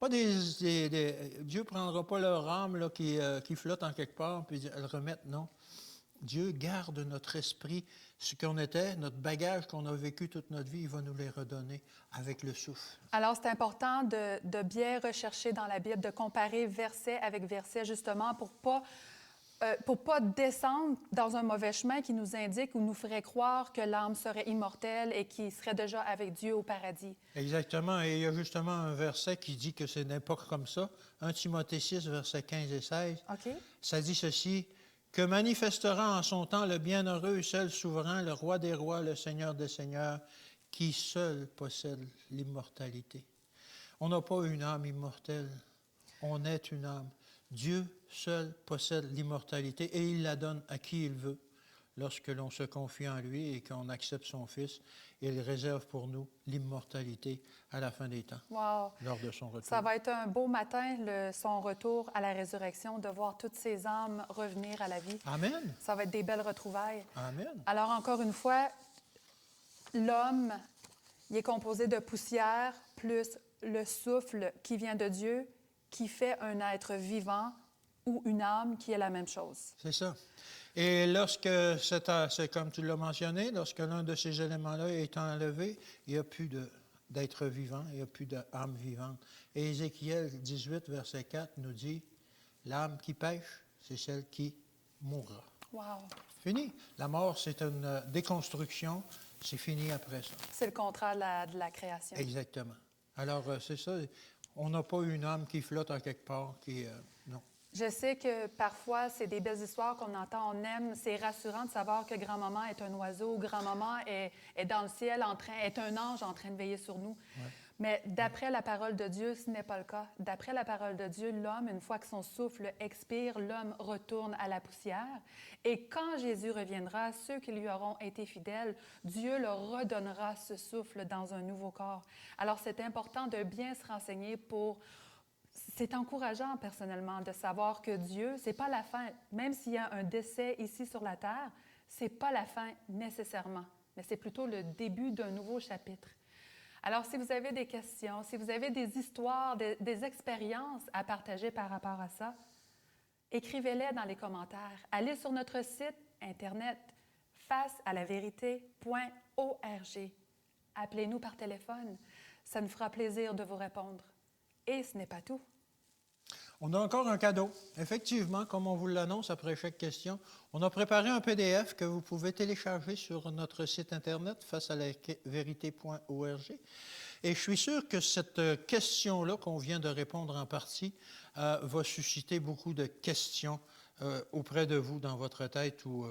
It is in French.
Pas Dieu ne prendra pas leur âme là, qui flotte en quelque part, puis le remettre, non. Dieu garde notre esprit, ce qu'on était, notre bagage qu'on a vécu toute notre vie, il va nous les redonner avec le souffle. Alors, c'est important de bien rechercher dans la Bible, de comparer verset avec verset, justement, pour pas descendre dans un mauvais chemin qui nous indique ou nous ferait croire que l'âme serait immortelle et qui serait déjà avec Dieu au paradis. Exactement. Et il y a justement un verset qui dit que ce n'est pas comme ça. 1 Timothée 6, versets 15 et 16. OK? Ça dit ceci. Que manifestera en son temps le bienheureux et seul souverain, le roi des rois, le Seigneur des seigneurs, qui seul possède l'immortalité. On n'a pas une âme immortelle, on est une âme. Dieu seul possède l'immortalité et il la donne à qui il veut. Lorsque l'on se confie en lui et qu'on accepte son Fils, il réserve pour nous l'immortalité à la fin des temps, Wow! lors de son retour. Ça va être un beau matin, son retour à la résurrection, de voir toutes ces âmes revenir à la vie. Amen. Ça va être des belles retrouvailles. Amen. Alors, encore une fois, l'homme, il est composé de poussière plus le souffle qui vient de Dieu, qui fait un être vivant ou une âme qui est la même chose. C'est ça. Et lorsque, c'est comme tu l'as mentionné, lorsque l'un de ces éléments-là est enlevé, il n'y a plus d'être vivant, il n'y a plus d'âme vivante. Et Ézéchiel 18, verset 4 nous dit, l'âme qui pêche, c'est celle qui mourra. Wow! Fini. La mort, c'est une déconstruction, c'est fini après ça. C'est le contraire de la création. Exactement. Alors, c'est ça, on n'a pas une âme qui flotte en quelque part, non. Je sais que parfois, c'est des belles histoires qu'on entend, on aime. C'est rassurant de savoir que grand-maman est un oiseau, grand-maman est dans le ciel, est un ange en train de veiller sur nous. Ouais. Mais d'après la parole de Dieu, ce n'est pas le cas. D'après la parole de Dieu, l'homme, une fois que son souffle expire, l'homme retourne à la poussière. Et quand Jésus reviendra, ceux qui lui auront été fidèles, Dieu leur redonnera ce souffle dans un nouveau corps. Alors, c'est important de bien se renseigner pour... C'est encourageant, personnellement, de savoir que Dieu, c'est pas la fin. Même s'il y a un décès ici sur la terre, c'est pas la fin nécessairement, mais c'est plutôt le début d'un nouveau chapitre. Alors, si vous avez des questions, si vous avez des histoires, des expériences à partager par rapport à ça, écrivez-les dans les commentaires. Allez sur notre site Internet facealavérité.org. Appelez-nous par téléphone. Ça nous fera plaisir de vous répondre. Et ce n'est pas tout. On a encore un cadeau. Effectivement, comme on vous l'annonce après chaque question, on a préparé un PDF que vous pouvez télécharger sur notre site Internet facealavérité.org. Et je suis sûr que cette question-là qu'on vient de répondre en partie va susciter beaucoup de questions auprès de vous dans votre tête ou